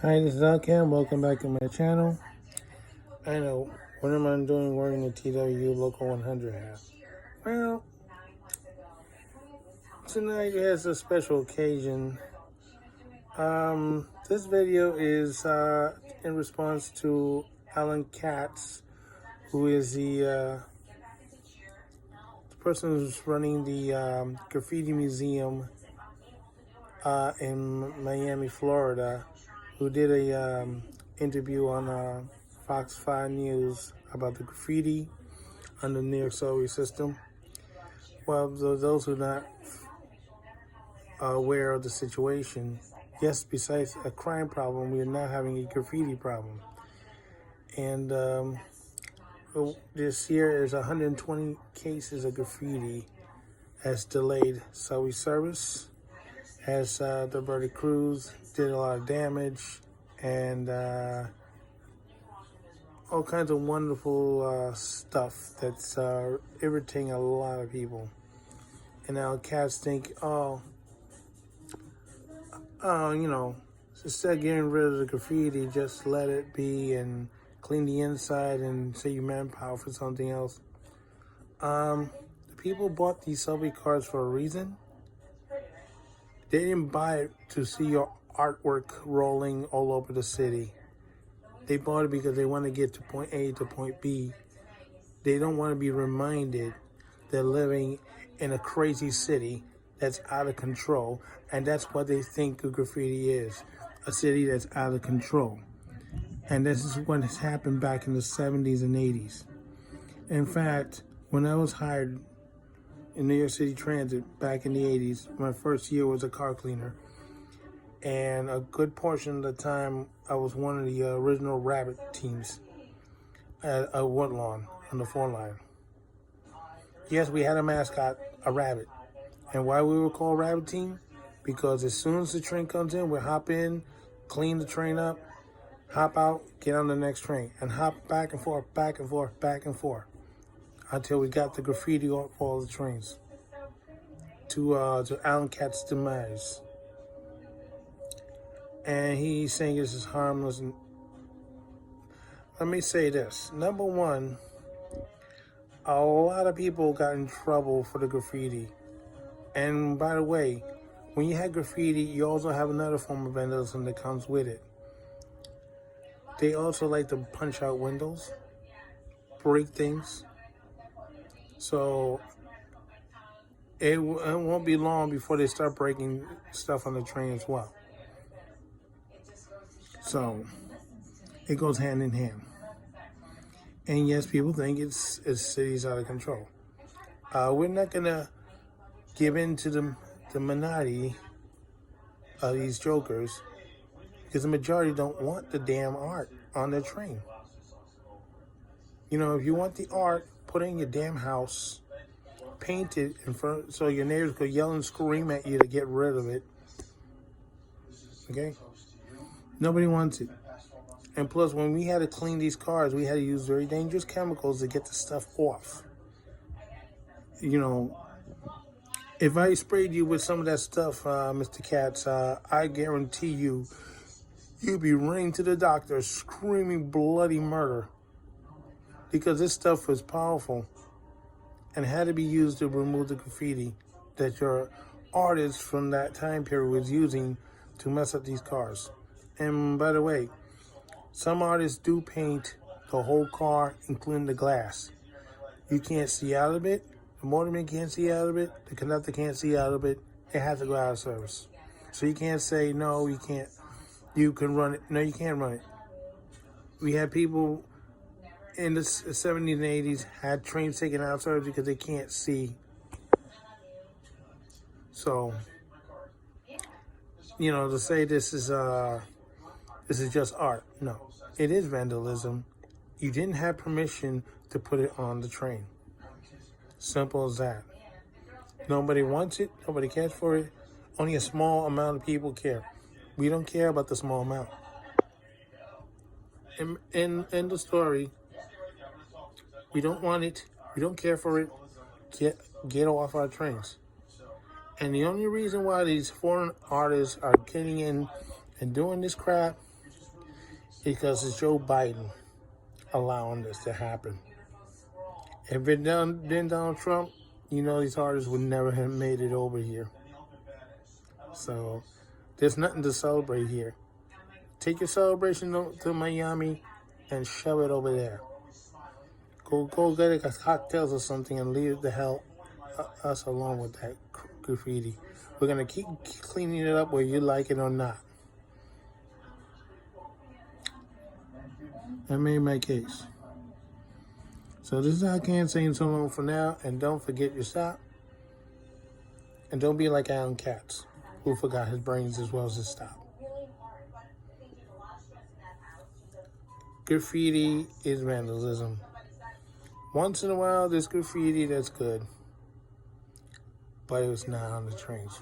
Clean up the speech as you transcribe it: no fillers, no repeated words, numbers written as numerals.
Hi, this is Alan Ket. Welcome back to my channel. I know, what am I doing wearing a TW Local 100 hat? Well, tonight has a special occasion. This video is in response to Alan Ket, who is the person who's running the graffiti museum in Miami, Florida, who did a interview on Fox 5 News about the graffiti on the New York subway system. Well, those who are not aware of the situation, yes, besides a crime problem, we are now having a graffiti problem. And this year is 120 cases of graffiti has delayed subway service, has diverted crews, did a lot of damage, and all kinds of wonderful stuff that's irritating a lot of people. And now cats think, instead of getting rid of the graffiti, just let it be and clean the inside and save your manpower for something else. The people bought these subway cards for a reason. They didn't buy it to see your artwork rolling all over the city. They bought it because they want to get to point A to point B. They don't want to be reminded they're living in a crazy city that's out of control, and that's what they think graffiti is, a city that's out of control. And this is what has happened back in the 70s and 80s. In fact, when I was hired in New York City Transit back in the 80s, my first year was a car cleaner, and a good portion of the time I was one of the original rabbit teams at a Woodlawn on the 4 line. Yes, we had a mascot, a rabbit. And why we were called Rabbit Team? Because as soon as the train comes in, we hop in, clean the train up, hop out, get on the next train, and hop back and forth, back and forth, back and forth, until we got the graffiti off all the trains. To Alan Ket's demise. And he's saying this is harmless. And let me say this. Number one, a lot of people got in trouble for the graffiti. And by the way, when you have graffiti, you also have another form of vandalism that comes with it. They also like to punch out windows, break things. So it won't be long before they start breaking stuff on the train as well. So it goes hand in hand. And yes, people think it's city's out of control. We're not gonna give in to the minority of these jokers, because the majority don't want the damn art on their train. You know, if you want the art, put it in your damn house, paint it in front so your neighbors go yell and scream at you to get rid of it. Okay? Nobody wants it. And plus, when we had to clean these cars, we had to use very dangerous chemicals to get the stuff off. You know, if I sprayed you with some of that stuff, Mr. Katz, I guarantee you'd be running to the doctor screaming bloody murder, because this stuff was powerful and had to be used to remove the graffiti that your artist from that time period was using to mess up these cars. And by the way, some artists do paint the whole car, including the glass. You can't see out of it. The motorman can't see out of it. The conductor can't see out of it. It has to go out of service. So you can't say, no, you can't. You can run it. No, you can't run it. We had people in the 70s and 80s had trains taken out of service because they can't see. So, you know, to say this is just art. No, it is vandalism. You didn't have permission to put it on the train. Simple as that. Nobody wants it. Nobody cares for it. Only a small amount of people care. We don't care about the small amount. In the story, we don't want it. We don't care for it. Get off our trains. And the only reason why these foreign artists are getting in and doing this crap because it's Joe Biden allowing this to happen. If it been Donald Trump, you know these artists would never have made it over here. So there's nothing to celebrate here. Take your celebration to Miami and shove it over there. Go get a cocktails or something and leave the hell us alone with that graffiti. We're going to keep cleaning it up whether you like it or not. I made my case. So this is Alan Ket saying so long for now, and don't forget your stop. And don't be like Alan Ket, who forgot his brains as well as his stop. Graffiti is vandalism. Once in a while, there's graffiti that's good, but it was not on the trains.